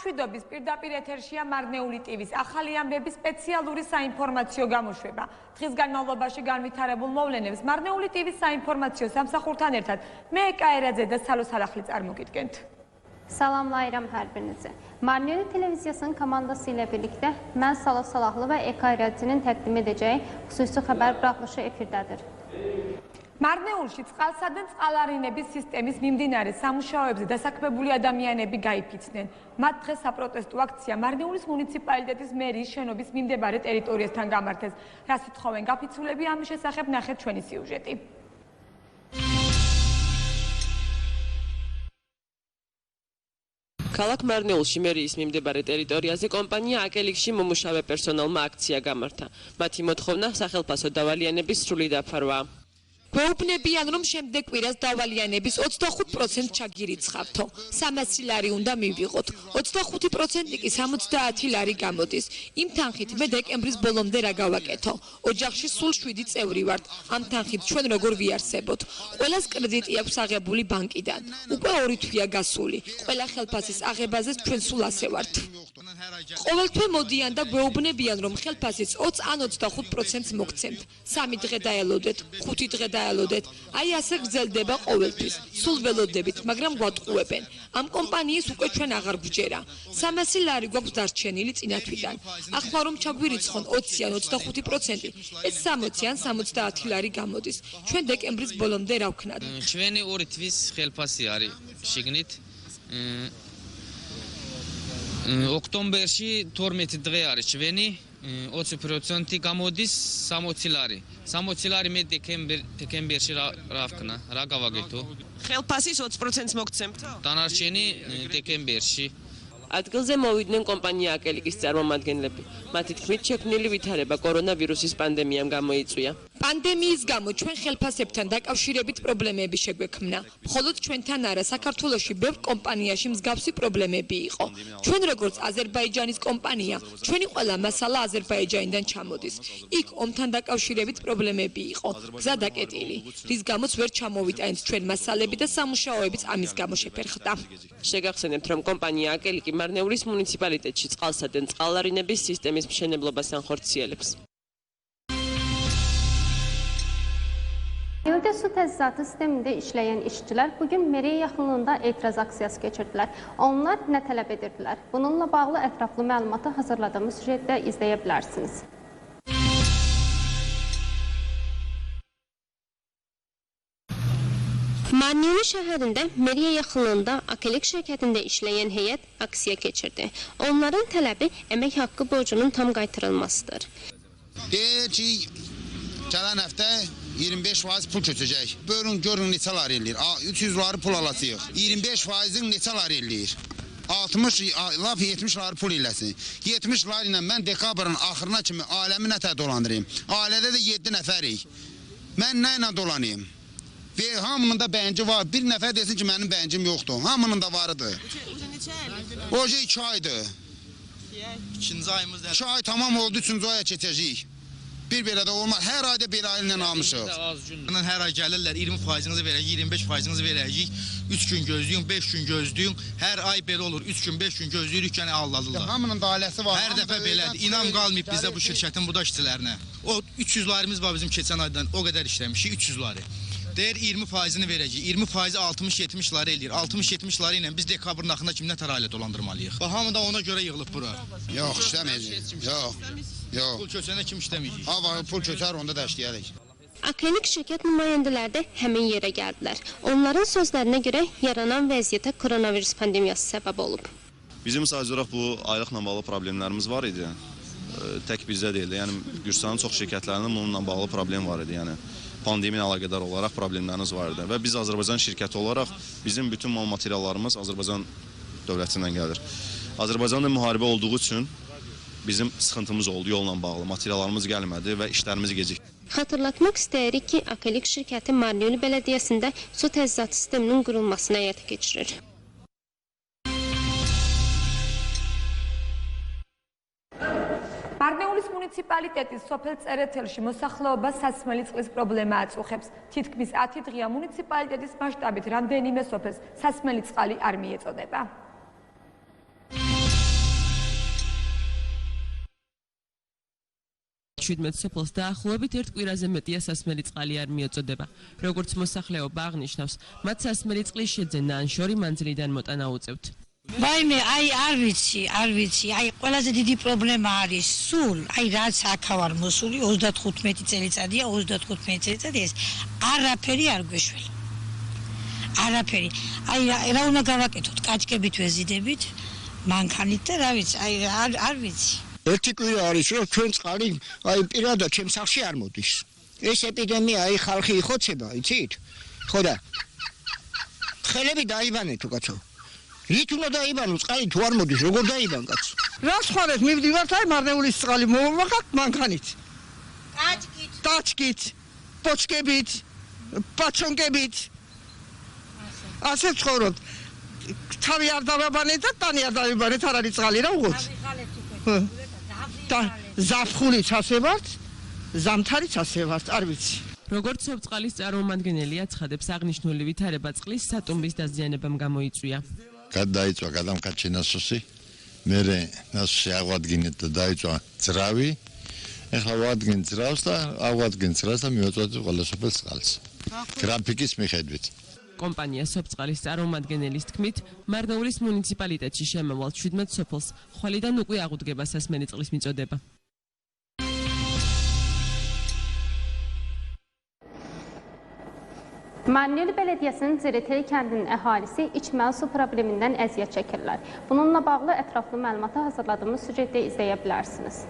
მშვიდობის პირდაპირ ეთერშია მარნეული ტივის ახალი ამბების სპეციალური საინფორმაციო გამოშვება. დღის განმავლობაში განვითარებულ მოვლენებს მარნეული ტივის საინფორმაციო სამსახურთან ერთად მე ეკაერაძე და სალო სალახლი წარმოგიდგენთ. Salamlayıram hər birinizə. Marneli televiziyasının komandası ilə birlikdə mən Salo Salahlı və ეკაერაძეnin təqdim edəcəyi xüsusi xəbər buraxılışı efirdədir. მარნეულში წყალსა და წყალარინების სისტემის მიმდინარე სამუშაოებზე დასაქმებული ადამიანები გაიფიცნენ. მათ დღეს საპროტესტო აქცია მარნეულის მუნიციპალიტეტის მერიის შენობის მიმდებარე ტერიტორიასთან გამართეს. რას ითხოვენ გაფიცულები ამის შესახებ ნახეთ ჩვენი სიუჟეტი. ქალაქ მარნეულში მერიის მიმდებარე ტერიტორიაზე კომპანია აკელიქში მომუშავე პერსონალმა აქცია გამართა. მათი მოთხოვნა სახელფასო დავალიანების სრული დაფარვა. გვეუბნებიან, რომ შემდეგ კვირას დავალიანების 25% ჩაგირიცხავთო. 300 ლარი უნდა მივიღოთ. 25% კი 70 ლარი გამოდის. იმ თანხით მე დეკემბრის ბოლომდე რა გავაკეთო. ოჯახში სულ 7 წევრი ვართ. ამ თანხით ჩვენ როგორ ვიარსებოთ? ყველას კრედიტი აქვს აღებული ბანკიდან. უკვე 2 თვეა გასული. ყველა ხელფასის აღებაზე ჩვენ სულ ასე ვართ. ყოველთვე მოდიან და გვეუბნებიან, რომ ხელფასის 20 ან 25%-ს მოგცემთ. 3 დღე დაელოდეთ, 5 დღე დაელოდეთ. აი ასე გრძელდება ყოველთვის. სულ ველოდებით, მაგრამ გვატყუებენ. ამ კომპანიის უკვე ჩვენ აღარ გვჯერა. 300 ლარი გვაქვს დარჩენილი წინათვიდან. ახლა რომ ჩაგვირიცხონ 20 ან 25%, ეს 60 ან 70 ლარი გამოდის. ჩვენ დეკემბრის ბოლომდე რა ვქნათ? ჩვენი 2 თვის ხელფასი არის შიგნით. ოქტომბერში 12 დღე არის ჩვენი 20% გამოდის 60 ლარი. 60 ლარი მე დეკემბერში რა ვქნა, რა გავაკეთო? ხელფასის 20%-ს მოგცემთ? დანარჩენი დეკემბერში. ადგილზე მოვიდნენ კომპანია აკელიკის წარმომადგენლები. მათი თქმით, შექმნილი ვითარება კორონავირუსის პანდემიამ გამოიწვია. პანდემიის გამო ჩვენ ხელფასებთან დაკავშირებით პრობლემები შეგვექმნა. მხოლოდ ჩვენთან არა, საქართველოში ბევრ კომპანიაში მსგავსი პრობლემები იყო. ჩვენ როგორც აზერბაიჯანის კომპანია, ჩვენი ყველა მასალა აზერბაიჯანიდან ჩამოდის. იქ ომთან დაკავშირებით პრობლემები იყო. გზა დაკეტილი, რის გამოც ვერ ჩამოვიტანეთ ჩვენ მასალები და სამუშაოებიც ამის გამო შეფერხდა. შეგახსენებთ, რომ კომპანია აკელიკი მარნეულის მუნიციპალიტეტში წყალსა და წყალარინების სისტემის მშენებლობას ანხორციელებს. Marneli su təchizatı sistemində işləyən işçilər bugün meriyə yaxınlığında etiraz aksiyası keçirdilər. Onlar nə tələb edirdilər? Bununla bağlı ətraflı məlumatı hazırladığımız süjetdə izləyə bilərsiniz. Marneli şəhərində meriyə yaxınlığında Akelik şirkətində işləyən heyət aksiya keçirdi. Onların tələbi əmək haqqı borcunun tam qaytarılmasıdır. Deyir ki, gələn həftə 25% pul köçəcək. Bölün, görün neçə lar eləyir. 300 ları pul alacaq. 25%-in neçə lar eləyir. 70 lar pul eləsin. 70 lar ilə mən dekabrın axırına kimi ailəmi nətə dolandırayım. Ailədə də 7 nəfərik. Mən nə ilə dolanayım? Və hamının da bənci var. Bir nəfər desin ki, mənim bəncim yoxdur. Hamının da varıdır. Oca 2 aydır. 2 ay tamam oldu, 3-cü aya keçəcəyik. Bir belə də olmaz. Hər ayda belə ilə almışıq. Hər ay gəlirlər, 20%-inizi verəcəyik, 25%-inizi verəcəyik. 3 gün gözləyin, 5 gün gözləyin. Hər ay belə olur. 3 gün, 5 gün gözləyirik, yəni aldadırlar. Hamının da ailəsi var. Hər dəfə belədir. İnam qalmayıb bizdə bu şirkətin burada işçilərinə. O 300 larimiz var bizim keçən aydan. O qədər işləmişik, 300 ları. Deyir 20%-ni verəcəyik. 20%-i 60-70 ları eləyir. 60-70 ları ilə biz dekabrın axırında kimi nətər ailə dolandırmalıyıq? Və hamı da ona görə yığılıb bura. Yox, işləməyəcək. Yox. Yox. Pul köçənə kim işləməyəcək? Hava pul köçər, onda da işləyərik. Akelik şirkət nümayəndələri də həmin yerə gəldilər. Onların sözlərinə görə yaranan vəziyyətə koronavirus pandemiyası səbəb olub. Bizim sadəcə olaraq bu aylıqla bağlı problemlərimiz var idi. Tək bizdə deyildi. Yəni Gürcüstanın çox şirkətlərinin bununla bağlı problem var idi. Yəni pandemiya əlaqədar olaraq problemlərimiz var idi və biz Azərbaycan şirkəti olaraq bizim bütün mal materiallarımız Azərbaycan dövlətindən gəlir. Azərbaycanda müharibə olduğu üçün bizim sıxıntımız oldu yolla bağlı. Materiallarımız gəlmədi və işlərimiz gecikdi. Xatırlatmaq istəyirik ki, Akelik şirkəti Marneli bələdiyyəsində su təchizatı sisteminin qurulmasını həyata keçirir. მარნეულის მუნიციპალიტეტის სოფელ წერეთელში მოსახლეობას სასმელი წყლის პრობლემა აწუხებს. თითქმის 10 დღეა მუნიციპალიტეტის მასშტაბით რამდენიმე სოფელს სასმელი წყალი არ მიეწოდება. 17 სოფელს დაახლოებით ერთ კვირაზე მეტია სასმელი წყალი არ მიეწოდება. როგორც მოსახლეობა აღნიშნავს, მათ სასმელი წყლის შეძენა ან შორი მანძილიდან მოტანა უწევთ. ვაიმე, არ ვიცი, ყველაზე დიდი პრობლემა არის სულ, რაც აქა ვარ მოსული 35 წელიწადია, 35 წელიწადი ეს არაფერი არ გვეშველა. არაფერი. რა უნდა გავაკეთოთ? კაჭკებით ვეზიდებით, მანქანით და რა ვიცი, არ ვიცი. ერთი კვირა არის, რომ ჩვენ წყალი პირადად ჩემს სახლში არ მოდის. ეს ეპიდემია, ხალხი იხოცება, იცით? ხო და ხელები დაიბანეთ უკაცო. რით უნდა დაიბანო წყალი თუ არ მოდის, როგორ დაიბან კაცო? რა ხარეთ მივდივართ მარნეულის წყალი მოვამახათ მანქანით. კაჭკით, პოჩკებით, პაჩონკებით. ასე ცხოვრობთ. თავი არ დავაბანეთ და ტანი არ დავიბანეთ, არ არის წყალი რა უღოთ. და ზაფხულიც ასე ვართ, ზამთარიც ასე ვართ, არ ვიცი. როგორც სოფწყალის წარმომადგენელი აცხადებს, აღნიშნული ვითარება წყლის სატუმბის დაზიანებამ გამოიწვია. გადაიწვა გადამკაჩი ნასოსი, მერე ნასოსი აღვადგინეთ და დაიწვა ძრავი. ეხლა ვადგენ ძრავს და აღვადგენ ძრავს და მივაწვდით ყველა სოფელს წყალს. გრაფიკის მიხედვით. კომპანია სოფწყალის წარმომადგენელის თქმით, მარნეულის მუნიციპალიტეტში შემავალ 17 სოფელს ხვალიდან უკვე აღუდგება სასმელი წყლის მიწოდება. Marneli Belediyəsinin Ziriteli kəndinin əhalisi içməli su problemindən əziyyət çəkirlər. Bununla bağlı ətraflı məlumatı hazırladığımız süjetdə izləyə bilərsiniz.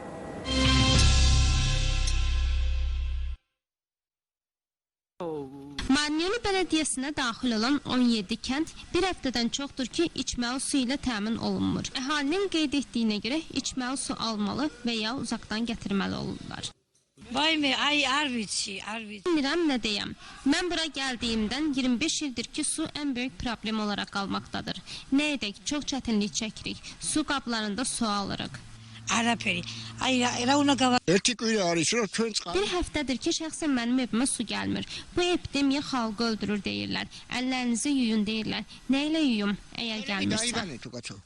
Marneli Belediyəsinə daxil olan 17 kənd bir həftədən çoxdur ki, içməli su ilə təmin olunmur. Əhalinin qeyd etdiyinə görə içməli su almalı və ya uzaqdan gətirməli olurlar. Vayme, ar vitsi. Bilmirəm nə deyəm. Mən bura gəldiyimdən 25 ildir ki, su ən böyük problem olaraq qalmaqdadır. Nə edək, çox çətinlik çəkirik. Su qablarında su alırıq. Araperi. Ra una qava. Ერთი კვირა არის, რომ ჩვენ წყალი. Bir həftədir ki, şəxsən mənim evimə su gəlmir. Bu epidemiya xalqı öldürür deyirlər. Əllərinizi yuyun deyirlər. Nə ilə yuyum, əgər gəlmirsə? დაიბანეთ უკაცო.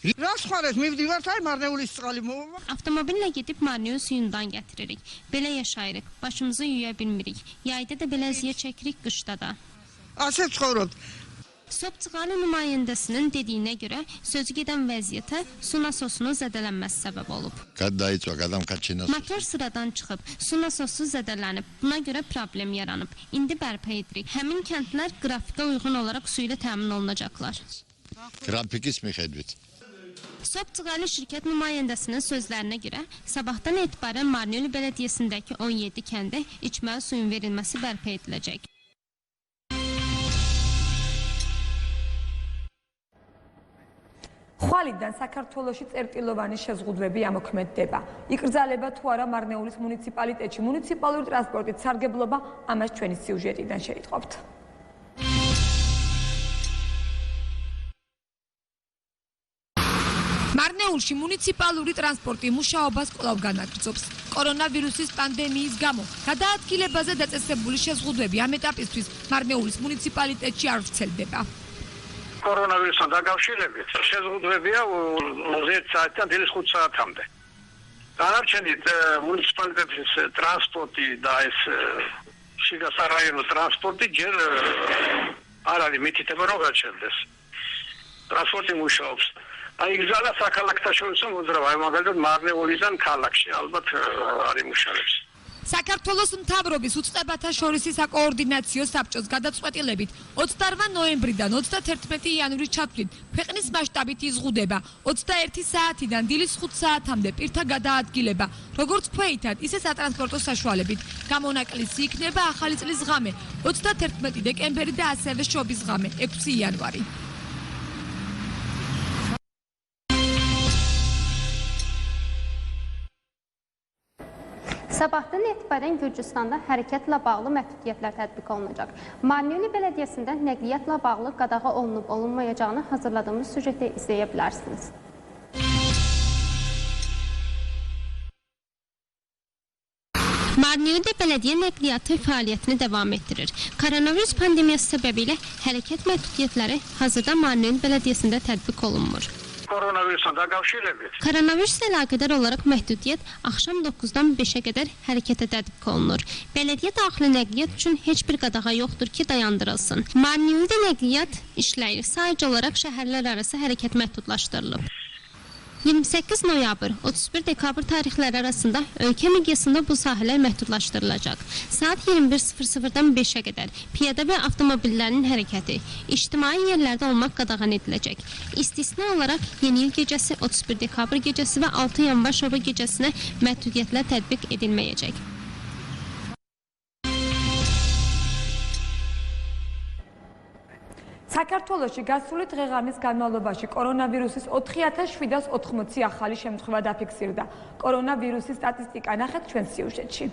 რა ხარეთ მივდივართ მარნეულის წყალი მოვამახათ. Avtomobillə gedib Marneul suyundan gətiririk. Belə yaşayırıq. Başımızı yuya bilmirik. Yayda da belə əziyyət çəkirik, qışda da. ასე ცხოვრობთ. Sopçıqalı nümayəndəsinin dediyinə görə sözü gedən vəziyyətə su nasosunun zədələnməsi səbəb olub. გადაიწვა გადამკაჩი ნასოსი. Motor sıradan çıxıb, su nasosu zədələnib. Buna görə problem yaranıb. İndi bərpa edirik. Həmin kəndlər qrafikə uyğun olaraq su ilə təmin olunacaqlar. Qrafikis miხედვით. Sopçıqalı şirkət nümayəndəsinin sözlərinə görə sabahdan etibarən Marneul Belediyəsindəki 17 kəndə içməli suyun verilməsi bərpa ediləcək. ხვალიდან საქართველოში წერტილოვანი შეზღუდვები ამოქმედდება. იკრძალება თუ არა მარნეულის მუნიციპალიტეტში მუნიციპალური ტრანსპორტით სარგებლობა, ამას ჩვენი სიუჟეტიდან შეიტყობთ. მარნეულში მუნიციპალური ტრანსპორტი მუშაობას კვლავ განაგრძობს. კორონავირუსის პანდემიის გამო გადაადგილებაზე დაწესებული შეზღუდვები ამ ეტაპისთვის მარნეულის მუნიციპალიტეტში არ ვრცელდება. კორონავირუსთან დაკავშირებით შეზღუდვებია 0 საათიდან 5 საათამდე. დანარჩენით მუნიციპალიტეტის ტრანსპორტი და ეს შიგასარაიონო ტრანსპორტი ჯერ არ არის მითითება რომ გაჩერდეს. ტრანსპორტი მუშაობს. იგზალა საქალაქთა შორისო მოძრაობა, მაგალითად მარნეულიდან ქალაქში ალბათ არის მუშაობს. საქართველოს მთავრობის უწყებათა შორისი საკოორდინაციო საბჭოს გადაწყვეტილებით 28 ნოემბრიდან 31 იანვრის ჩათვლით ქვეყნის მასშტაბით იზღუდება 21 საათიდან დილის 5 საათამდე პირთა გადაადგილება, როგორც ქვეითად, ისე სატრანსპორტო საშუალებით. გამონაკლისი იქნება ახალი წლის ღამე, 31 დეკემბერი და ასევე შობის ღამე, 6 იანვარი. Sabahdan etibarən Gürcüstanda hərəkətlə bağlı məhdudiyyətlər tətbiq olunacaq. Marneuli Belediyəsində nəqliyyatla bağlı qadağa olunub-olunmayacağını hazırladığımız süjetdə izləyə bilərsiniz. Marneuldə bələdiyyə nəqliyyatı fəaliyyətini davam etdirir. Koronavirus pandemiyası səbəbilə hərəkət məhdudiyyətləri hazırda Marneul Bələdiyyəsində tətbiq olunmur. Koronavirusla daqavşirləbət. Koronavirusla əlaqədar olaraq məhdudiyyət axşam 9-dan 5-ə qədər hərəkətə tətbiq olunur. Bələdiyyə daxili nəqliyyat üçün heç bir qadağa yoxdur ki, dayandırılsın. Manueldə nəqliyyat işləyir. Sadəcə olaraq şəhərlər arası hərəkət məhdudlaşdırılıb. 28 noyabr, 31 dekabr tarixləri arasında ölkə miqyasında bu sahələr məhdudlaşdırılacaq. Saat 21:00-dan 5-ə qədər piyada və avtomobillərin hərəkəti ictimai yerlərdə olmaq qadağan ediləcək. İstisna olaraq Yeni il gecəsi, 31 dekabr gecəsi və 6 yanvar şoba gecəsinə məhdudiyyətlər tətbiq edilməyəcək. საქართველოში გასული დღე-ღამის განმავლობაში კორონავირუსის 4780 ახალი შემთხვევა დაფიქსირდა. კორონავირუსის სტატისტიკა ნახეთ ჩვენ სიუჟეტში.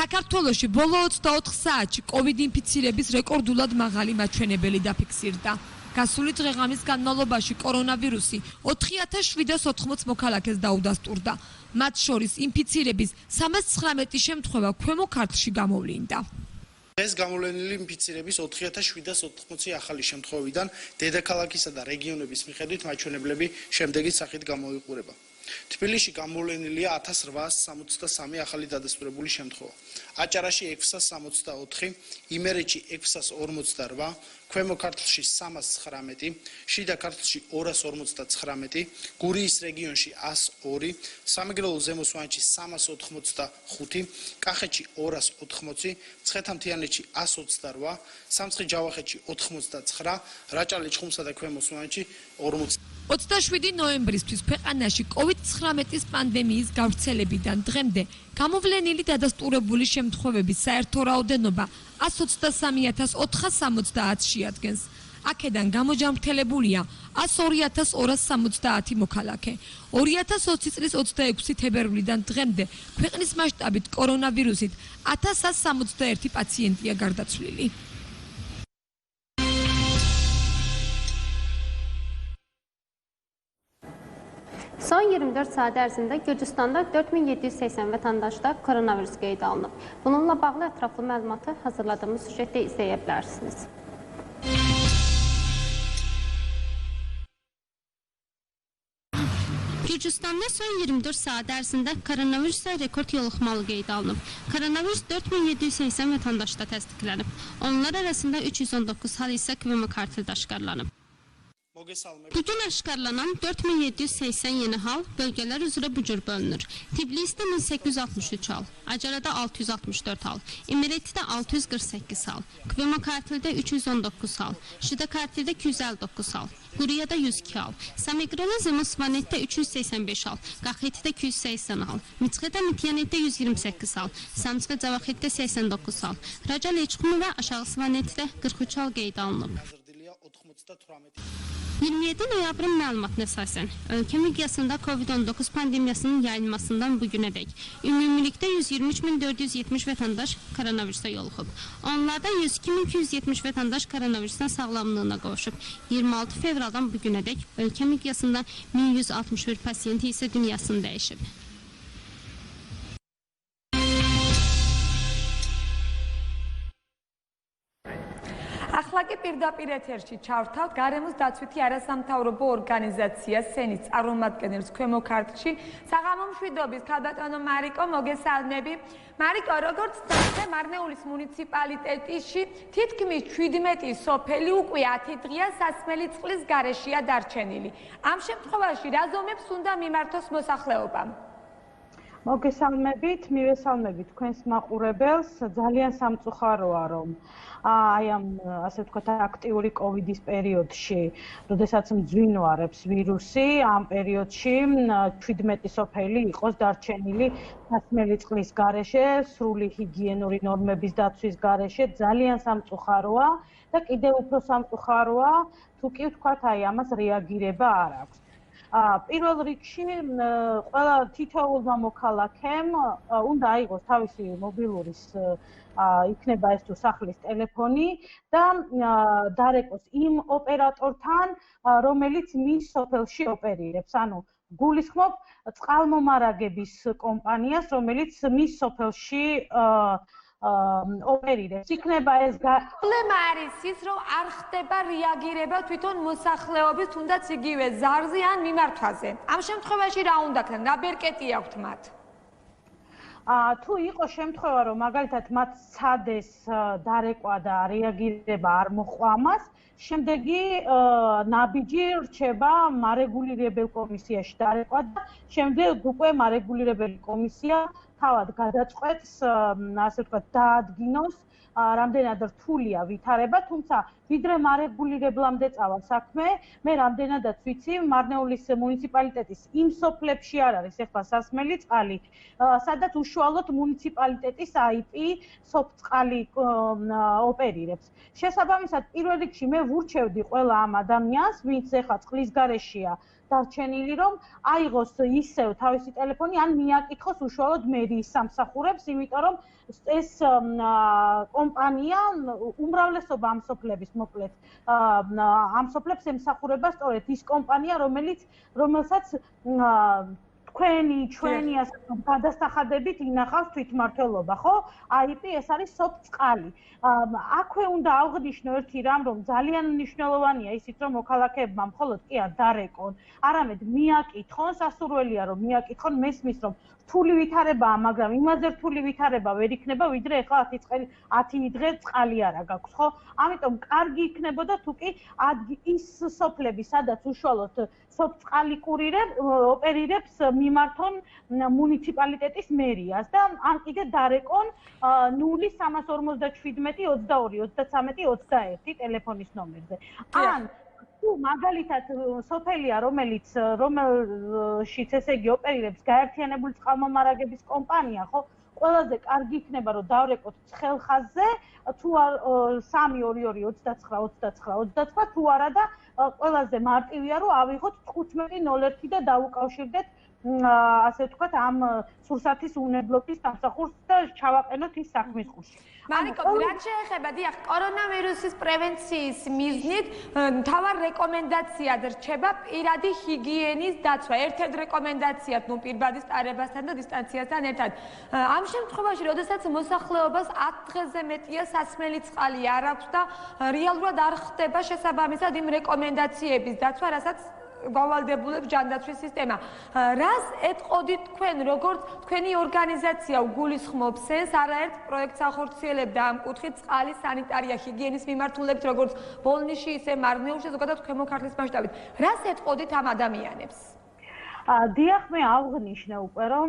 საქართველოში ბოლო 24 საათში COVID ინფიცირების რეკორდულად მაღალი მაჩვენებელი დაფიქსირდა. გასული დღე-ღამის განმავლობაში კორონავირუსი 4780 მოქალაქეს დაუდასტურდა. მათ შორის ინფიცირების 319 შემთხვევა ქვემო ქართლში გამოვლინდა. ეს გამოვლენილი ინფიცირების 4780 ახალი შემთხვევიდან დედაქალაქისა და რეგიონების მიხედვით მაჩვენებლები შემდეგი სახით გამოიყურება. თბილისში გამოვლენილია 1863 ახალი დადასტურებული შემთხვევა. აჭარაში 664, იმერეთში 648, ქვემო ქართლში 319, შიდა ქართლში 259, გურიის რეგიონში 102, სამეგრელო ზემო სვანეთში 385, კახეთში 280, ცხეთამთიანეთში 128, სამცხე-ჯავახეთში 89, რაჭა-ლეჩხუმსა და ქვემო სვანეთში 40. 27 ნოემბრისთვის ქვეყანაში COVID-19 პანდემიის გავრცელებიდან დღემდე გამოვლენილი დადასტურებული შემთხვევების საერთო რაოდენობა 123470 შეადგენს. აქედან გამოჯამრთელებულია 102270 მოქალაქე. 2020 წლის 26 თებერვლიდან დღემდე ქვეყნის მასშტაბით კორონავირუსით 1161 პაციენტია გარდაცვლილი. Son 24 saat ərzində Gürcüstanda 4780 vətəndaşda koronavirus qeydə alınıb. Bununla bağlı ətraflı məlumatı hazırladığımız süjetdə izləyə bilərsiniz. Gürcüstanda son 24 saat ərzində koronavirusla rekord yoluxmalı qeydə alınıb. Koronavirus 4780 vətəndaşda təsdiqlənib. Onlar arasında 319 hal isə kvm kartında aşkarlanıb. Bugün aşkarlanan 4780 yeni hal bölgələr üzrə bu cür bölünür. Tbilisidə 1863 hal, Acarada 664 hal, İmirətidə 648 hal, kvm kartildə 319 hal, Şida kartildə 259 hal, Quriyada 102 hal, Samegrelo Zemosvanetdə 385 hal, Qaxetidə 280 hal, Miçxədə Mityanetdə 128 hal, Samçxə-Cavaxetdə 89 hal, Raca-Leçxumu və Aşağı Svanetdə 43 hal qeydə alınıb. 27 noyabrın məlumatına əsasən, ölkə miqyasında COVID-19 pandemiyasının yayılmasından bugünədək ümumilikdə 123.470 vətəndaş koronavirusa yoluxub. Onlardan 102.270 vətəndaş koronavirusdan sağlamlığına qovuşub. 26 fevraldan bugünədək ölkə miqyasında 1161 pasiyenti isə dünyasını dəyişib. ახლა კი პირდაპირ ეთერში ჩავთავთ გარემოს დაცვითი არასამთავრობო ორგანიზაცია სენის წარმომადგენელს ქვემო ქართლში საღამო მშვიდობის ქალბატონო მარიკო მოგესალმები. მარიკო, როგორც ცნობილი, მარნეულის მუნიციპალიტეტში თითქმის 17 სოფელი უკვე 10 დღეა სასმელი წყლის გარეშეა დარჩენილი. ამ შემთხვევაში რა ზომებს უნდა მიმართოს მოსახლეობამ? მოგესალმებით, მივესალმებით თქვენს მაყურებელს. ძალიან სამწუხაროა, რომ აი ამ ასე ვთქვათ აქტიური კოვიდის პერიოდში, როდესაც მძვინვარებს ვირუსი, ამ პერიოდში 17 სოფელი იყოს დარჩენილი სასმელი წყლის გარეშე, სრული ჰიგიენური ნორმების დაცვის გარეშე. ძალიან სამწუხაროა და კიდევ უფრო სამწუხაროა, თუ კი ვთქვათ აი ამას რეაგირება არ აქვს. პირველ რიგში ყველა თითოეულმა მოქალაქემ უნდა აიღოს თავისი მობილურის იქნება ეს თუ სახლის ტელეფონი და დარეკოს იმ ოპერატორთან, რომელიც მის სოფელში ოპერირებს. ანუ გულისხმობ წყალმომარაგების კომპანიას, რომელიც მის სოფელში ოპერირებს. იქნება ეს პრობლემა არის ის, რომ არ ხდება რეაგირება თვითონ მოსახლეობის თუნდაც იგივე ზარზე ან მიმართვაზე. ამ შემთხვევაში რა უნდა ქნან? რა ბერკეტი აქვთ მათ? თუ იყო შემთხვევა, რომ მაგალითად მათ სცადეს დარეკვა და რეაგირება არ მოჰყვა ამას, შემდეგი ნაბიჯი რჩება მარეგულირებელ კომისიაში დარეკვა და შემდეგ უკვე მარეგულირებელი კომისია თავად გადაწყვეტს, ასე ვთქვათ, დაადგინოს რამდენად რთულია ვითარება, თუმცა ვიდრე მარეგულირებლამდე წავა საქმე, მე რამდენადაც ვიცი, მარნეულის მუნიციპალიტეტის იმ სოფლებში არ არის ახლა სასმელი წყალი, სადაც უშუალოდ მუნიციპალიტეტის IP სოფწყალი ოპერირებს. შესაბამისად, პირველ რიგში მე ვურჩევდი ყველა ამ ადამიანს, ვინც ახლა წყლის გარეშეა დარჩენილი, რომ აიღოს ისევ თავისი ტელეფონი ან მიაკითხოს უშუალოდ მერიის სამსახურებს, იმიტომ რომ ეს კომპანია უმრავლესობა ამ სოფლების მოკლედ ამ სოფლებს ემსახურება სწორედ ის კომპანია, რომელსაც ჩვენი ასე გადასახადებით ინახავს თვითმმართველობა, ხო? IP ეს არის სოფწყალი. აქვე უნდა ავღნიშნო ერთი რამ, რომ ძალიან მნიშვნელოვანია ისიც, რომ მოქალაქეებმა მხოლოდ კი არ დარეკონ, არამედ მიაკითხონ, სასურველია რომ მიაკითხონ, მესმის რომ რთული ვითარებაა, მაგრამ იმაზე რთული ვითარება ვერ იქნება, ვიდრე ახლა 10 დღე წყალი არა გაქვს, ხო? ამიტომ კარგი იქნებოდა თუ კი ის სოფლები, სადაც უშუალოდ სოფწყალი ოპერირებს მიმართონ მუნიციპალიტეტის მერიას და ან კიდე დარეკონ 0-347-22-23-21 ტელეფონის ნომერზე. ან თუ მაგალითად სოფელია, რომელშიც ესე იგი ოპერირებს გაერთიანებული წყალმომარაგების კომპანია, ხო? ყველაზე კარგი იქნება რომ დავრეკოთ ცხელხაზზე, თუ 322-29-29 თუ არა და ყველაზე მარტივია რომ ავიღოთ 1501 და დავუკავშირდეთ ასე ვთქვათ ამ სურსათის უნებლობის სამსახურს და ჩავაყენოთ ის საქმის ყურში. მარიკო, რაც შეეხება დიახ, კორონავირუსის პრევენციის მიზნით, მთავარ რეკომენდაციად რჩება პირადი ჰიგიენის დაცვა. ერთ-ერთ რეკომენდაციად, პირბადის ტარებასთან და დისტანციასთან ერთად. ამ შემთხვევაში, როდესაც მოსახლეობას 10 დღეზე მეტია სასმელი წყალი არ აქვს და რეალურად არ ხდება შესაბამისად იმ რეკომენდაციების დაცვა, რასაც გავალდებულებს ჯანდაცვის სისტემა. რას ეტყოდით თქვენ, როგორც თქვენი ორგანიზაცია გულისხმობს ეს არაერთ პროექტს ახორციელებდა ამ კუთხით წყალის სანიტარია ჰიგიენის მიმართულებით, როგორც ბოლნიში, ისე მარნეულში, ზოგადად ქვემო ქართლის მასშტაბით. რას ეტყოდით ამ ადამიანებს? დიახ, მე ავღნიშნე უკვე, რომ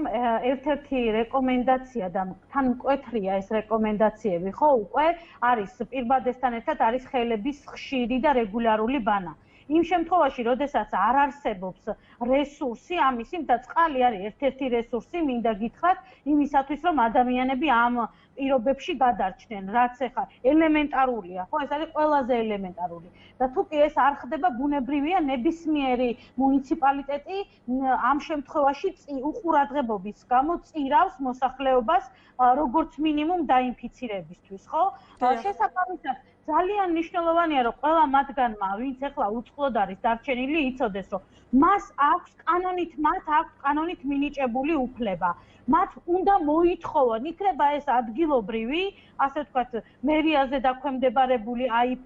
ერთ-ერთი რეკომენდაცია და თან მკვეთრია ეს რეკომენდაციები, ხო, უკვე არის პირბადესთან ერთად არის ხელების ხშირი და რეგულარული ბანა. იმ შემთხვევაში, როდესაც არ არსებობს რესურსი ამისი და წყალი არის ერთ-ერთი რესურსი, მინდა გითხრათ, იმისათვის, რომ ადამიანები ამ პირობებში გადარჩნენ, რაც ახლა ელემენტარულია, ხო, ეს არის ყველაზე ელემენტარული. და თუ კი ეს არ ხდება, ბუნებრივია ნებისმიერი მუნიციპალიტეტი ამ შემთხვევაში უყურადღებობის გამო წირავს მოსახლეობას როგორც მინიმუმ დაინფიცირებისთვის, ხო? შესაბამისად ძალიან მნიშვნელოვანია, რომ ყველა მათგანმა, ვინც ახლა უწყლოდ არის დარჩენილი, იცოდეს, რომ მათ აქვს კანონით მინიჭებული უფლება. მათ უნდა მოითხოვონ, იქნება ეს ადგილობრივი, ასე ვთქვათ, მერიაზე დაქვემდებარებული IP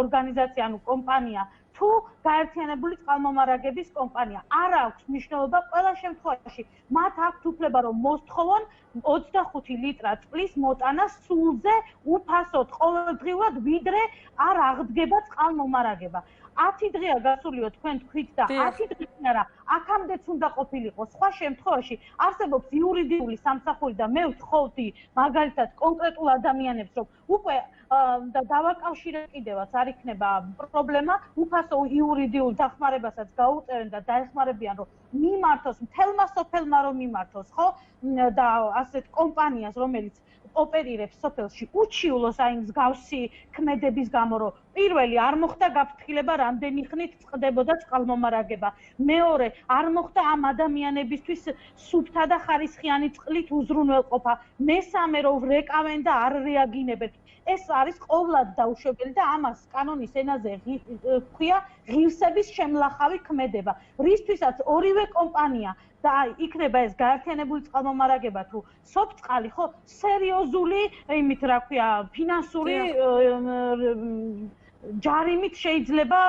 ორგანიზაცია, ანუ კომპანია, თუ გაერთიანებული წყალმომარაგების კომპანია. არ აქვს მნიშვნელობა ყველა შემთხვევაში. მათ აქვს უფლება, რომ მოსთხოვონ 25 ლიტრა წყლის მოტანა სულზე უფასოდ ყოველდღიურად, ვიდრე არ აღდგება წყალმომარაგება. 10 დღეა გასულიო თქვენ თქვით და 10 დღე არა, აქამდეც უნდა ყოფილიყო. სხვა შემთხვევაში არსებობს იურიდიული სამსახური და მე ვთხოვდი მაგალითად კონკრეტულ ადამიანებს, რომ უკვე და დავაკავშირე კიდევაც არ იქნება პრობლემა, უფასო იურიდიულ დახმარებასაც გაუწევენ და დაეხმარებიან, რომ მიმართოს მთელმა სოფელმა რომ მიმართოს, ხო? და ასეთ კომპანიას, რომელიც ოპერირებს სოფელში, უჩივლოს აი მსგავსი ქმედების გამო, რომ პირველი არ მოხდა გაფრთხილება, რამდენი ხნით წყდებოდა წყალმომარაგება. მეორე, არ მოხდა ამ ადამიანებისთვის სუფთა და ხარისხიანი წყლით უზრუნველყოფა. მესამე, რომ ვრეკავენ და არ რეაგირებენ. ეს არის ყოვლად დაუშვებელი და ამას კანონის ენაზე ქვია ღირსების შემლახავი ქმედება, რისთვისაც ორივე კომპანია და იქნება ეს გაერთიანებული წყალმომარაგება თუ სოფწყალი, ხო, სერიოზულად სერიოზული, იმით რა ქვია, ფინანსური ჯარიმით შეიძლება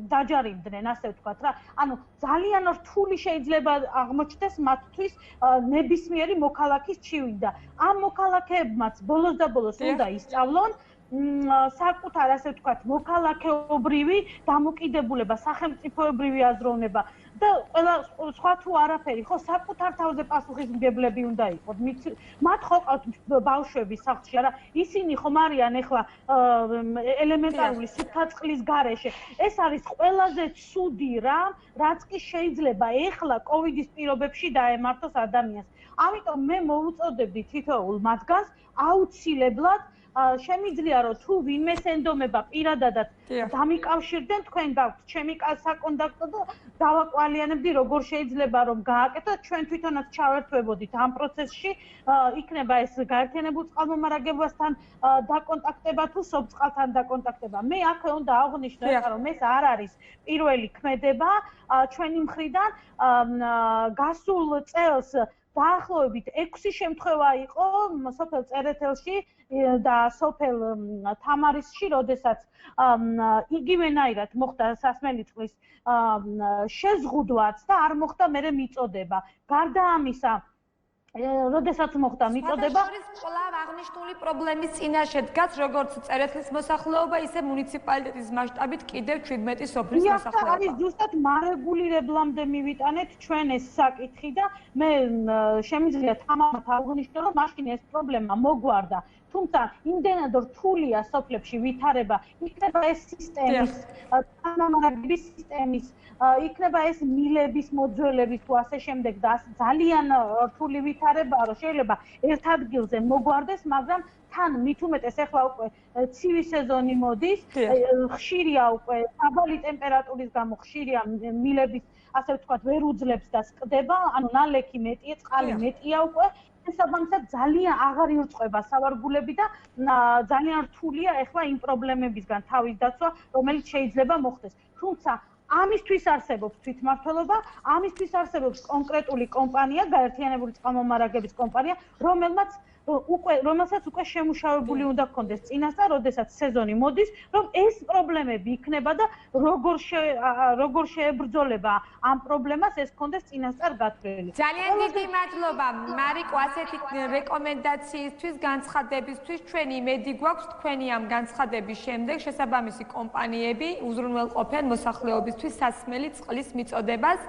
დაჯარიმდნენ, ასე ვთქვათ რა. ანუ ძალიან რთული შეიძლება აღმოჩნდეს მათთვის ნებისმიერი მოქალაქის ჩივი და ამ მოქალაქეებმაც ბოლოს და ბოლოს უნდა ისწავლონ საკუთარ ასე ვთქვათ მოქალაქეობრივი დამოკიდებულება, სახელმწიფოებრივი აზროვნება და ყველა სხვა თუ არაფერი, ხო, საკუთარ თავზე პასუხისმგებლები უნდა იყოთ. მათ ხო ყავთ ბავშვები სახლში, არა, ისინი ხომ არიან ახლა ელემენტარული სუფთაწყლის გარეშე. ეს არის ყველაზე ცუდი რამ, რაც კი შეიძლება ახლა კოვიდის პირობებში დაემართოს ადამიანს. ამიტომ მე მოუწოდებდი თითოეულ მათგანს აუცილებლად შემიძლია რომ თუ ვინმეს ენდომება პირადადად დამიკავშირდნენ, თქვენ გაქვთ ჩემი საკონტაქტო და დავაკვალიანებდი როგორ შეიძლება რომ გააკეთოთ, ჩვენ თვითონაც ჩავერთვებოდით ამ პროცესში, იქნება ეს გაერთიანებულ წყალმომარაგებასთან დაკონტაქტება თუ სოფწყალთან დაკონტაქტება. მე აქვე უნდა აღვნიშნო, რომ ეს არ არის პირველი ქმედება ჩვენი მხრიდან, გასულ წელს დაახლოებით 6 შემთხვევა იყო სოფელ წერეთელში და სოფელ თამარისში, როდესაც იგივენაირად მოხდა სასმელი წყლის შეზღუდვაც და არ მოხდა მერე მიწოდება. გარდა ამისა, როდესაც მოხდა მიწოდება, კვლავ აღნიშნული პრობლემის წინაშე დგას როგორც წერეთლის მოსახლეობა, ისე მუნიციპალიტეტის მასშტაბით კიდევ 17 სოფლის მოსახლეობა. არის ზუსტად მარეგულირებლამდე მივიტანეთ ჩვენ ეს საკითხი და მე შემიძლია თამამად აღვნიშნო, რომ მაშინ ეს პრობლემა მოგვარდა. თუმცა იმდენად რთულია სოფლებში ვითარება, იქნება ეს სისტემის, თანამარაგების სისტემის, იქნება ეს მილების მოძველების თუ ასე შემდეგ და ძალიან რთული ვითარებაა, რომ შეიძლება ერთ ადგილზე მოგვარდეს, მაგრამ თან მით უმეტეს ახლა უკვე ცივი სეზონი მოდის, ხშირია უკვე დაბალი ტემპერატურის გამო ხშირია მილების, ასე ვთქვათ, ვერ უძლებს და სკდება, ანუ ნალექი მეტია, წყალი მეტია უკვე. შესაბამისად ძალიან აღარ ირწყვება სავარგულები და ძალიან რთულია ახლა იმ პრობლემებისგან თავის დაცვა, რომელიც შეიძლება მოხდეს. თუმცა ამისთვის არსებობს თვითმმართველობა, ამისთვის არსებობს კონკრეტული კომპანია, გაერთიანებული წყალმომარაგების კომპანია, რომელსაც უკვე შემუშავებული უნდა გქონდეს წინასწარ, როდესაც სეზონი მოდის, რომ ეს პრობლემები იქნება და როგორ შეებრძოლება ამ პრობლემას ეს გქონდეს წინასწარ გათვლილი. ძალიან დიდი მადლობა მარიკო ასეთი რეკომენდაციისთვის, განცხადებისთვის. ჩვენი იმედი გვაქვს თქვენი ამ განცხადების შემდეგ შესაბამისი კომპანიები უზრუნველყოფენ მოსახლეობისთვის სასმელი წყლის მიწოდებას.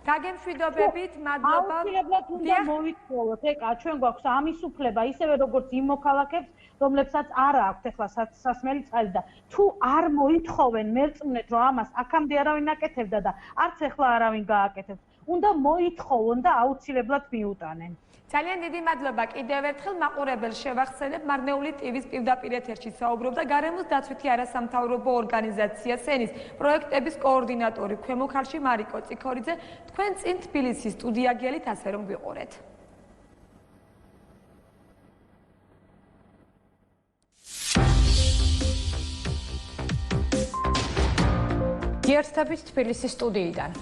გაგემშვიდობებით, მადლობა. აუცილებლად უნდა მოვიცხოვოთ, ეკა, ჩვენ გვაქვს ამის უფლება, ისევე როგორც იმ მოქალაქეებს, რომლებსაც არ აქვთ ახლა სასმელი წყალი და თუ არ მოითხოვენ მერწმუნეთ, რომ ამას აქამდე არავინ აკეთებდა და არც ახლა არავინ გააკეთებს, უნდა მოითხოვონ და აუცილებლად მიუტანენ. ძალიან დიდი მადლობა კიდევ ერთხელ მაყურებელს შევახსენებ, მარნეული ტივის პირდაპირ ეთერში საუბრობდა გარემოს დაცვითი არასამთავრობო ორგანიზაცია სენის პროექტების კოორდინატორი ქვემო ქარში მარიკო წიქორიძე. თქვენ წინ თბილისის სტუდია გელით ასე რომ გვიყურეთ. გიერთდებით თბილისის სტუდიიდან.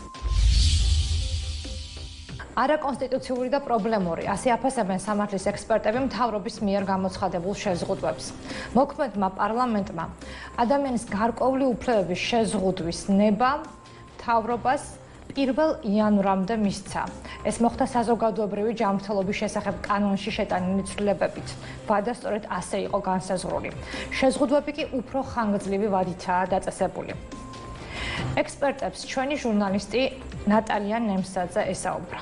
არაკონსტიტუციური და პრობლემური, ასე აფასებენ სამართლის ექსპერტები მთავრობის მიერ გამოცხადებულ შეზღუდვებს. მოქმედმა პარლამენტმა ადამიანის გარკვეული უფლებების შეზღუდვის ნება მთავრობას 1 იანვრამდე მისცა. ეს მოხდა საზოგადოებრივი ჯანმრთელობის შესახებ კანონში შეტანილი ცვლილებებით. ვადა სწორედ ასე იყო განსაზღვრული. შეზღუდვები კი უფრო ხანგრძლივი ვადითაა დაწესებული. ექსპერტებს ჩვენი ჟურნალისტი ნატალია ნემსაძე ესაუბრა.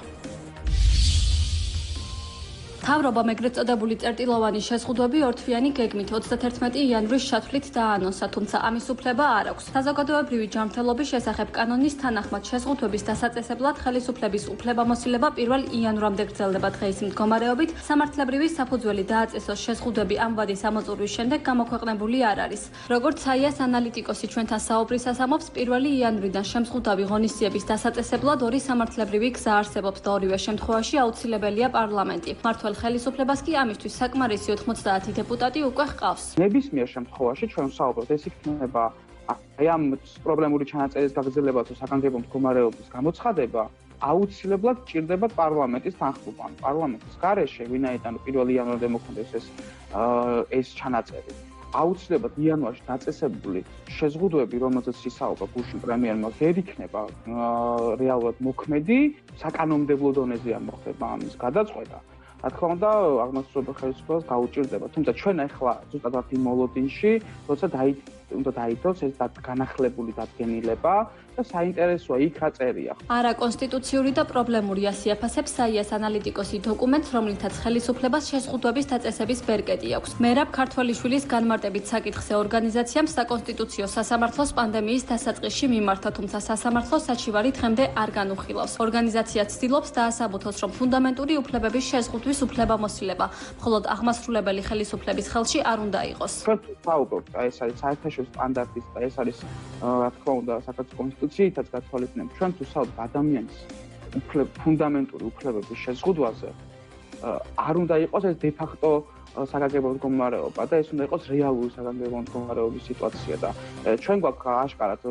მთავრობამ ეგრეთ წოდებული წერტილოვანი შეზღუდვები ორთვიანი გეგმით 31 იანვრის ჩათვლით დაანონსა, თუმცა ამის უფლება არ აქვს. საზოგადოებრივი ჯანმრთელობის შესახებ კანონის თანახმად შეზღუდვების დასაწესებლად ხელისუფლების უფლებამოსილება 1 იანვრამდე გრძელდება. დღეის მდგომარეობით სამართლებრივი საფუძველი დააწესოს შეზღუდვები ამ ვადის ამოწურვის შემდეგ გამოქვეყნებული არ არის. როგორც საიას ანალიტიკოსი ჩვენთან საუბრისას ამბობს, 1 იანვრიდან შემზღუდავი ღონისძიების დასაწესებლად ორი სამართლებრივი გზა არსებობს და ორივე შემთხვევაში აუცილებელია პარლამენტი. ხელისუფლებას კი ამისთვის საკმარისი 90 დეპუტატი უკვე ჰყავს. ნებისმიერ შემთხვევაში ჩვენ ვსაუბრობთ, ეს იქნება აი ამ პრობლემური ჩანაწერის გაგრძელება თუ საგანგებო მდგომარეობის გამოცხადება აუცილებლად ჭირდება პარლამენტის თანხმობა. პარლამენტის გარეშე, ვინაიდან 1 იანვარამდე მოქმედებს ეს ჩანაწერი. აუცილებლად იანვარში დაწესებული შეზღუდვები, რომელზეც ისაუბრა გუშინ პრემიერმა, ვერ იქნება რეალურად მოქმედი, საკანონმდებლო დონეზე არ მოხდება ამის გადაწყვეტა. რა თქმა უნდა, აღმასრულებელ ხელისუფლებას გაუჭირდება. თუმცა ჩვენ ახლა ზუსტად ვართ იმ მოლოდინში, როცა უნდა დაიდოს ეს განახლებული დადგენილება და საინტერესოა იქ რა წერია. არაკონსტიტუციური და პრობლემური ასიაფასებს საიას ანალიტიკოსი დოკუმენტს, რომლითაც ხელისუფლებას შეზღუდვების დაწესების ბერკეტი აქვს. მერაბ ქართველიშვილის განმარტებით საკითხზე ორგანიზაციამ საკონსტიტუციო სასამართლოს პანდემიის დასაწყისში მიმართა, თუმცა სასამართლო საჩივარი დღემდე არ განუხილავს. ორგანიზაცია ცდილობს დაასაბუთოს, რომ ფუნდამენტური უფლებების შეზღუდვის უფლებამოსილება მხოლოდ აღმასრულებელი ხელისუფლების ხელში არ უნდა იყოს. ჩვენ ვსაუბრობთ, ეს არის საერთაშორისო სტანდარტის და ეს არის რა თქმა უნდა საქართველოს კონსტიტუციითაც გათვალისწინებ. ჩვენ თუ საუბრობთ ადამიანის ფუნდამენტური უფლებების შეზღუდვაზე, არ უნდა იყოს ეს დე-ფაქტო საგანგებო მდგომარეობა და ეს უნდა იყოს რეალური საგანგებო მდგომარეობის სიტუაცია და ჩვენ გვაქვს აშკარად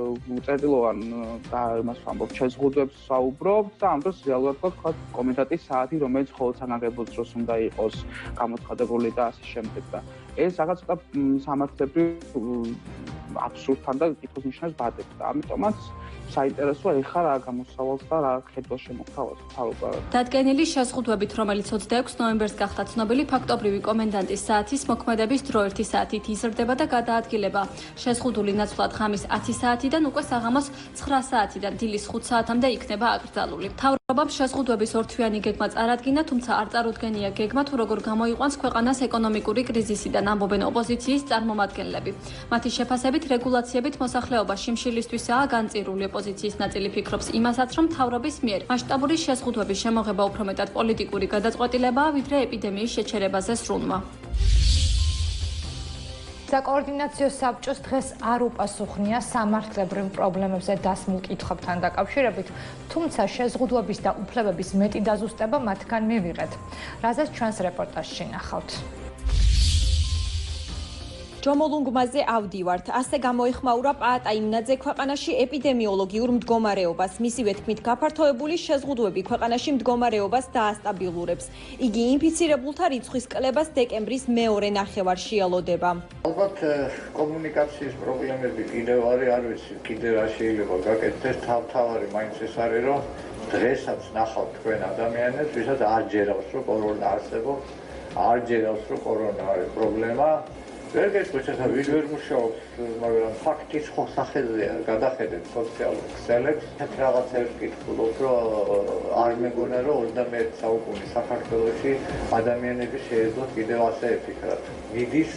წერტილოვან და იმას ვამბობთ, შეზღუდვებს ვსაუბრობთ და ამ დროს რეალურად გვაქვს კომიტეტის საათი, რომელიც მხოლოდ საგანგებო დროს უნდა იყოს გამოცხადებული და ასე შემდეგ და ეს რაღაც ცოტა სამართლებრივ აბსურდთან და კითხვის ნიშნებს ბადებს და ამიტომაც საინტერესოა ეხლა რა გამოსავალს და რა ხედვა შემოგთავაზ თავობა. დადგენილი შეზღუდვებით, რომელიც 26 ნოემბერს გახდა ცნობილი, ფაქტობრივი კომენდანტის საათის მოქმედების დრო 1 საათით იზრდება და გადაადგილება შეზღუდული ნაცვლად ღამის 10 საათიდან უკვე საღამოს 9 საათიდან დილის 5 საათამდე იქნება აკრძალული. მთავრობამ შეზღუდვების ორთვიანი გეგმა წარადგინა, თუმცა არ წარუდგენია გეგმა თუ როგორ გამოიყვანს ქვეყანას ეკონომიკური კრიზისიდან, ამბობენ ოპოზიციის წარმომადგენლები. მათი შეფასებით რეგულაციებით მოსახლეობა შიმშილისთვისაა განწირული. ოპოზიციის ნაწილი ფიქრობს იმასაც, რომ მთავრობის მიერ მასშტაბური შეზღუდვების შემოღება უფრო მეტად პოლიტიკური გადაწყვეტილებაა, ვიდრე ეპიდემიის შეჩერებაზე სრულმა. საკოორდინაციო საბჭოს დღეს არ უპასუხნია სამართლებრივ პრობლემებზე დასმულ კითხვებთან დაკავშირებით, თუმცა შეზღუდვების და უფლებების მეტი დაზუსტება მათგან მივიღეთ. რაზეც ჩვენს რეპორტაჟში ნახავთ. ჯომოლუნგმაზე ავდივართ. ასე გამოიხმაურა პაატა იმნაძე ქვეყანაში ეპიდემიოლოგიურ მდგომარეობას. მისივე თქმით, გაფართოებული შეზღუდვები ქვეყანაში მდგომარეობას დაასტაბილურებს. იგი ინფიცირებულთა რიცხვის კლებას დეკემბრის მეორე ნახევარში ელოდება. ალბათ კომუნიკაციის პრობლემები კიდევ არის, არ ვიცი, კიდევ რა შეიძლება გაკეთდეს. თავთავარი მაინც ეს არის, რომ დღესაც ნახავთ თქვენ ადამიანებს, ვისაც არ ჯერავს, რომ კორონა არსებობს, არ ჯერავს, რომ კორონა არის პრობლემა. ვერ გეტყვით, ახლა ვინ ვერ მუშაობს, მაგრამ ფაქტის ხოსახელზეა გადახედეთ სოციალურ ქსელებს. ეს რაღაცებს კითხულობ, რომ არ მეგონა, რომ 21 საუკუნის საქართველოში ადამიანები შეეძლოთ კიდევ ასე ефиქრათ. მიდის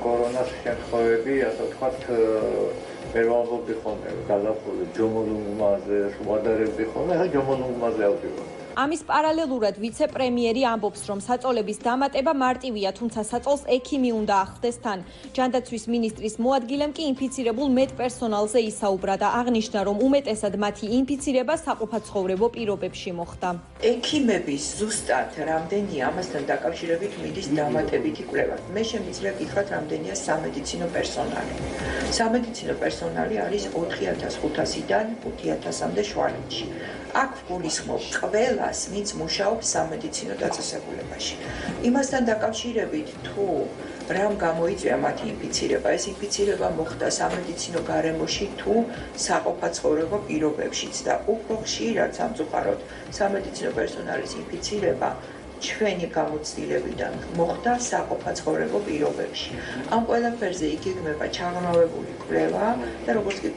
კორონას შემთხვევები, ასე ვთქვათ, ვერ ვამბობდი ხოლმე, გადახურული ჯომოლუნგმაზე, ვადარებდი ხოლმე, ახლა ჯომოლუნგმაზე ავდივარ. ამის პარალელურად ვიცე-პრემიერი ამბობს, რომ საწოლების დამატება მარტივია, თუმცა საწოლს ექიმი უნდა ახდეს თან. ჯანდაცვის მინისტრის მოადგილემ კი ინფიცირებულ მედპერსონალზე ისაუბრა და აღნიშნა, რომ უმეტესად მათი ინფიცირება საყოფაცხოვრებო პირობებში მოხდა. ექიმების ზუსტად რამდენია ამასთან დაკავშირებით მიდის დამატებითი კვლევა. მე შემიძლია გითხრათ, რამდენია სამედიცინო პერსონალი. სამედიცინო პერსონალი არის 4500-დან 5000-მდე შუალედში. აქ გულისხმობ ყველას, ვინც მუშაობს სამედიცინო დაწესებულებაში. იმასთან დაკავშირებით, თუ რამ გამოიწვია მათი ინფიცირება, ეს ინფიცირება მოხდა სამედიცინო გარემოში თუ საყოფაცხოვრებო პირობებშიც და უფრო ხშირად სამწუხაროდ სამედიცინო პერსონალის ინფიცირება ჩვენი გამოცდილებიდან მოხდა საყოფაცხოვრებო პირობებში. ამ ყველაფერზე იგეგმება ჩაღრმავებული კვლევა და როგორც კი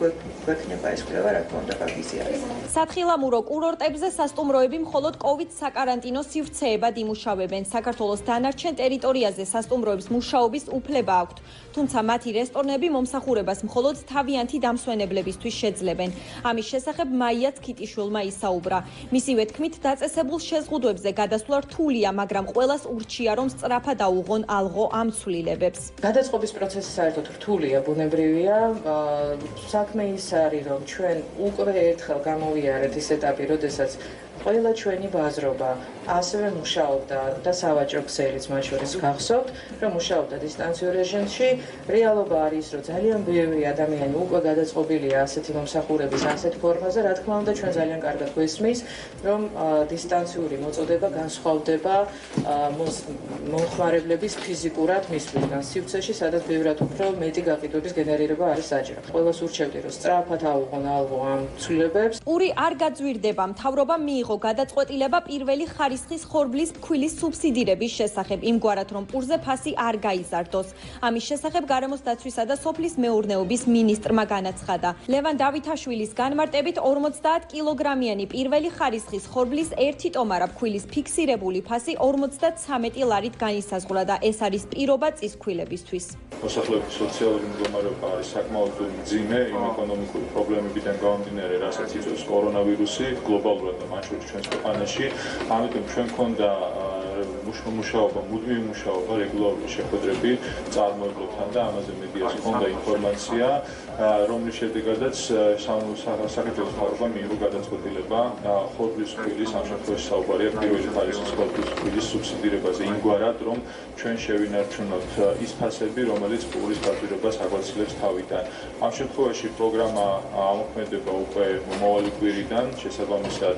გვექნება ეს კვლევა, რა თქმა უნდა, გაგიზიარება. სათხილამურო კურორტებზე სასტუმროები მხოლოდ COVID საკარანტინო სივრცეებად იმუშავებენ. საქართველოს დანარჩენ ტერიტორიაზე სასტუმროებს მუშაობის უფლება აქვთ, თუმცა მათი რესტორნები მომსახურებას მხოლოდ თავიანთი დამსვენებლებისთვის შეძლებენ. ამის შესახებ მაია ცქიტიშვილმა ისაუბრა. მისივე თქმით, დაწესებულ შეზღუდვებზე გადასვლა რთულია, მაგრამ ყველას ურჩია, რომ სწრაფად აუღონ ალღო ამ ცვლილებებს. გადაწყობის პროცესი საერთოდ რთულია, ბუნებრივია. საქმე ის არის, რომ ჩვენ უკვე ერთხელ გამოვიარეთ ის ეტაპი, როდესაც ყველა ჩვენი ბაზრობა ასევე მუშაობდა და სავაჭრო ქსელიც მათ შორის გახსოვთ, რომ მუშაობდა დისტანციურ რეჟიმში. რეალობა არის, რომ ძალიან ბევრი ადამიანი უკვე გადაწყობილია ასეთი მომსახურების ასეთ ფორმაზე, რა თქმა უნდა, ჩვენ ძალიან კარგად გვესმის, რომ დისტანციური მოწოდება განსხვავდება მომხმარებლების ფიზიკურად მისვლისგან სივრცეში, სადაც ბევრად უფრო მეტი გაყიდვების გენერირება არის საჭირო. ყველას ურჩევდი, რომ სწრაფად აუღონ ალღო ამ ცვლილებებს. პური არ გაძვირდება, მთავრობამ მიიღო გადაწყვეტილება პირველი ხარისხის ხორბლის ფქვილის სუბსიდირების შესახებ, იმგვარად რომ პურზე ფასი არ გაიზარდოს. ამის შესახებ გარემოს დაცვისა და სოფლის მეურნეობის მინისტრმა განაცხადა. ლევან დავითაშვილის განმარტებით 50 კილოგრამიანი პირველი ხარისხის ხორბლის 1 ტომარა ფქვილის ფიქსირებული ფასი 53 ლარით განისაზღვრა და ეს არის პირობა წისქვილებისთვის. მოსახლეობის სოციალური მდგომარეობა არის საკმაოდ მძიმე იმ ეკონომიკური პრობლემებიდან გამომდინარე, რასაც იწვევს კორონავირუსი გლობალურად და მათ შორის ჩვენს ქვეყანაში. ამიტომ ჩვენ გქონდა მუშაობა, მუდმივი მუშაობა, რეგულარული შეხვედრები წარმოებლებთან და ამაზე მედიას ჰქონდა ინფორმაცია, რომლის შედეგადაც საქართველოს მთავრობამ მიიღო გადაწყვეტილება ხორბლის ფქვილის, ამ შემთხვევაში საუბარია პირველი ხარისხის ხორბლის ფქვილის სუბსიდირებაზე, იმგვარად, რომ ჩვენ შევინარჩუნოთ ის ფასები, რომელიც პურის გაძვირებას აგვაცილებს თავიდან. ამ შემთხვევაში პროგრამა ამოქმედება უკვე მომავალი კვირიდან, შესაბამისად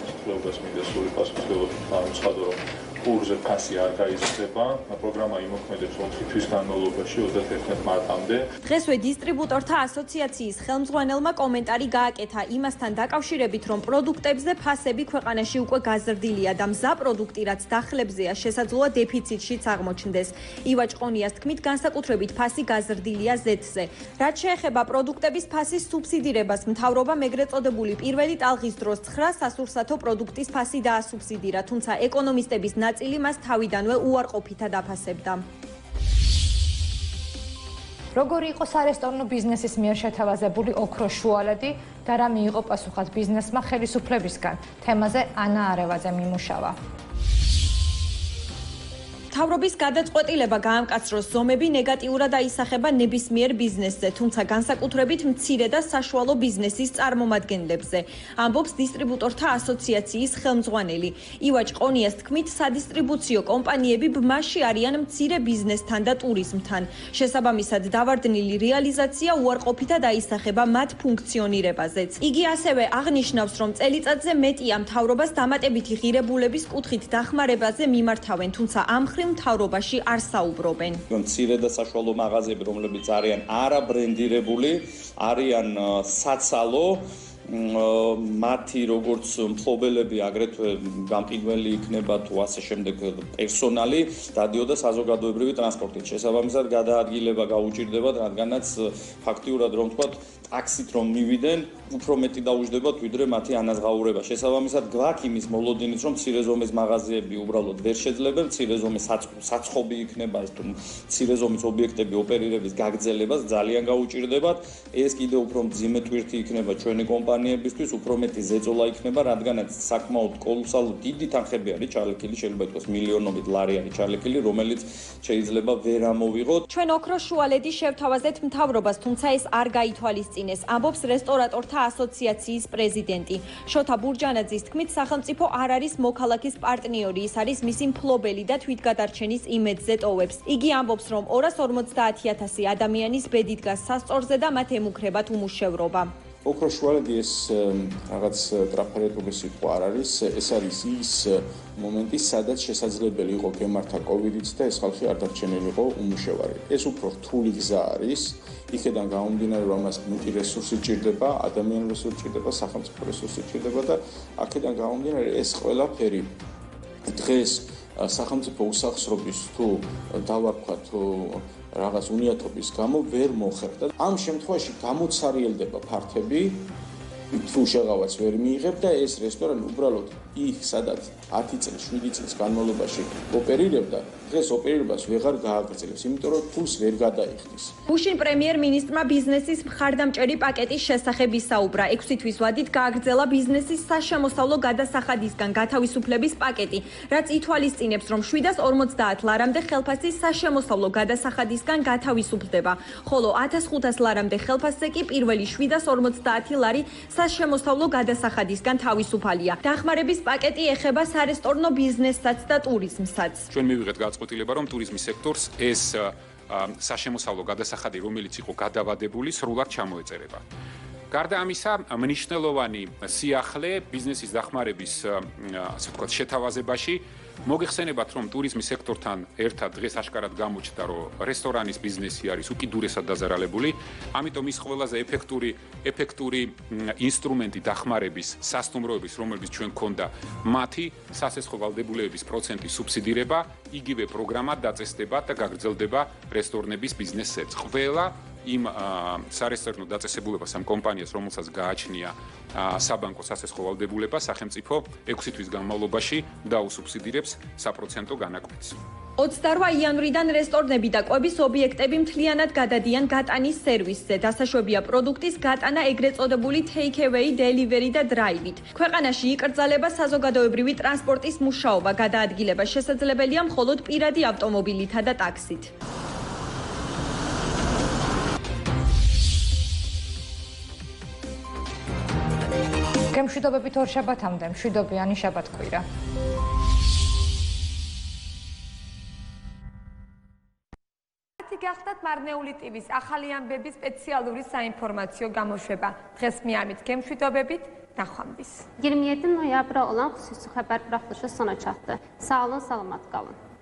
მოსახლეობას მინდა სრული პასუხისმგებლობით განუცხადო, რომ პურზე ფასი არ გაიზრდება. პროგრამა იმოქმედებს 4 თვის განმავლობაში 31 მარტამდე. დღესვე დისტრიბუტორთა ასოციაციის ხელმძღვანელმა კომენტარი გააკეთა იმასთან დაკავშირებით, რომ პროდუქტებზე ფასები ქვეყანაში უკვე გაზრდილია და მზა პროდუქტი, რაც დახლებზეა, შესაძლოა დეფიციტშიც აღმოჩნდეს. ივაჭ ყონიას თქმით, განსაკუთრებით ფასი გაზრდილია ზეთზე. რაც შეეხება პროდუქტების ფასის სუბსიდირებას, მთავრობამ ეგრეთ წოდებული პირველი ტალღის დროს 9 სასურსათო პროდუქტის ფასი დაასუბსიდირა, თუმცა ეკონომისტების ნაწილი მას თავიდანვე უარყოფითად აფასებდა. როგორი იყო სარესტორნო ბიზნესის მიერ შეთავაზებული ოქროს შუალედი და რა მიიღო პასუხად ბიზნესმა ხელისუფლებისგან? თემაზე ანა არევაძე მიმუშავა. მთავრობის გადაწყვეტილება გაამკაცროს ზომები ნეგატიურად აისახება ნებისმიერ ბიზნესზე, თუმცა განსაკუთრებით მცირე და საშუალო ბიზნესის წარმომადგენლებზე, ამბობს დისტრიბუტორთა ასოციაციის ხელმძღვანელი. ივაჭ ყონიას თქმით, სადისტრიბუციო კომპანიები ბმაში არიან მცირე ბიზნესთან და ტურიზმთან. შესაბამისად, დავარდნილი რეალიზაცია უარყოფითად აისახება მათ ფუნქციონირებაზეც. იგი ასევე აღნიშნავს, რომ წელიწადზე მეტია მთავრობას დამატებითი ღირებულების კუთხით დახმარებაზე მიმართავენ, თუმცა ამ მთავრობაში არ საუბრობენ. მცირე და საშუალო მაღაზიები, რომლებიც არიან არაბრენდირებული, არიან საცალო, მათი როგორც მფლობელები აგრეთვე გამყიდველი იქნება თუ ასე შემდეგ პერსონალი დადიოდა საზოგადოებრივი ტრანსპორტით. შესაბამისად გადაადგილება გაუჭირდებათ, რადგანაც ფაქტიურად რომ ვთქვათ, ტაქსით რომ მივიდნენ, უფრო მეტი დაუჯდებათ ვიდრე მათი ანაზღაურება. შესაბამისად გვაქვს იმის მოლოდინიც, რომ მცირე ზომის მაღაზიები უბრალოდ ვერ შეძლებენ, მცირე ზომის საცხობი იქნება თუ მცირე ზომის ობიექტები ოპერირების გაგრძელებას ძალიან გაუჭირდებათ. ეს კიდევ უფრო მძიმე ტვირთი იქნება ჩვენი კომპანიებისთვის, უფრო მეტი ზეწოლა იქნება, რადგანაც საკმაოდ კოლოსალურად დიდი თანხები არის ჩალექილი, შეიძლება ითქვას მილიონობით ლარი არის ჩალექილი, რომელიც შეიძლება ვერ ამოვიღოთ. ჩვენ ოქროს შუალედი შევთავაზეთ მთავრობას, თუმცა ეს არ გაითვალისწინეს, ამბობს რესტორატორთა ასოციაციის პრეზიდენტი. შოთა ბურჯანაძის თქმით, სახელმწიფო არ არის მოქალაქის პარტნიორი, ის არის მისი მფლობელი და თვითგადარჩენის იმედზე ტოვებს. იგი ამბობს, რომ 250,000 ადამიანის ბედი დგას სასწორზე და მათ ემუქრებათ უმუშევრობა. ოქროს შუალედი ეს რაღაც ტრაფარეტული სიტყვა არ არის, ეს არის ის მომენტი, სადაც შესაძლებელი იყო გემართა კოვიდიც და ეს ხალხი არ დარჩენილიყო უმუშევარი. ეს უფრო რთული გზა არის, იქედან გამომდინარე, რომ მას მეტი რესურსი ჭირდება, ადამიანური რესურსი ჭირდება, სახელმწიფო რესურსი ჭირდება და აქედან გამომდინარე ეს ყველაფერი დღეს სახელმწიფო უსახსრობის თუ დავარქვა თუ რაღაც უნიატობის გამო ვერ მოხერხდა. ამ შემთხვევაში გამოცარიელდება ფართები, თუ შეღავაც ვერ მიიღებ და ეს რესტორანი უბრალოდ იქ, სადაც 10 წელი, 7 წლის განმავლობაში ოპერირებდა, დღეს ოპერირებას ვეღარ გააგრძელებს, იმიტომ რომ ფულს ვერ გადაიხდის. გუშინ პრემიერ-მინისტრმა ბიზნესის მხარდამჭერი პაკეტის შესახებ ისაუბრა. 6 თვის ვადით გააგრძელა ბიზნესის საშემოსავლო გადასახადისგან გათავისუფლების პაკეტი, რაც ითვალისწინებს, რომ 750 ლარამდე ხელფასის საშემოსავლო გადასახადისგან გათავისუფლდება, ხოლო 1500 ლარამდე ხელფასზე კი პირველი 750 ლარი საშემოსავლო გადასახადისგან თავისუფალია. დახმარების პაკეტი ეხება სარესტორნო ბიზნესსაც და ტურიზმსაც. ჩვენ მივიღეთ გაწყვეტილება, რომ ტურიზმის სექტორს ეს საშემოსავლო გადასახადი, რომელიც იყო გადავადებული, სრულად ჩამოეწერება. გარდა ამისა, მნიშვნელოვანი სიახლე ბიზნესის დახმარების, ასე ვთქვათ, შეთავაზებაში მოგეხსენებათ, რომ ტურიზმის სექტორთან ერთად დღეს აშკარად გამოჩნდა, რომ რესტორანის ბიზნესი არის უკიდურესად დაზარალებული, ამიტომ ის ყველაზე ეფექტური ინსტრუმენტი დახმარების სასტუმროების, რომელიც ჩვენ გქონდა, მათი სასესხო ვალდებულების პროცენტის სუბსიდირება, იგივე პროგრამა დაწესდება და გაგრძელდება რესტორნების ბიზნესზეც. ყველა იმ სარესტორნო დაწესებულებას ამ კომპანიას, რომელსაც გააჩნია საბანკო სასესხო ვალდებულება, სახელმწიფო 6 თვის განმავლობაში დაუსუბსიდირებს საპროცენტო განაკვეთს. 28 იანვრიდან რესტორნები და კვების ობიექტები მთლიანად გადადიან გატანის სერვისზე. დასაშვებია პროდუქტის გატანა ეგრეთ წოდებული take away, delivery და drive-ით. ქვეყანაში იკრძალება საზოგადოებრივი ტრანსპორტის მუშაობა, გადაადგილება შესაძლებელია მხოლოდ პირადი ავტომობილითა და ტაქსით. გემშვიდობებით 2 შაბათამდე, მშვიდობიანი შაბათკვირა. გახდათ მარნეული ტივის ახალი ამბების სპეციალური საინფორმაციო გამოშვება. დღეს მიამით გემშვიდობებით, ნახვამდის. 27 noyabrda olan xüsusi xəbər buraxılışı sona çatdı. Sağ olun, salamat qalın.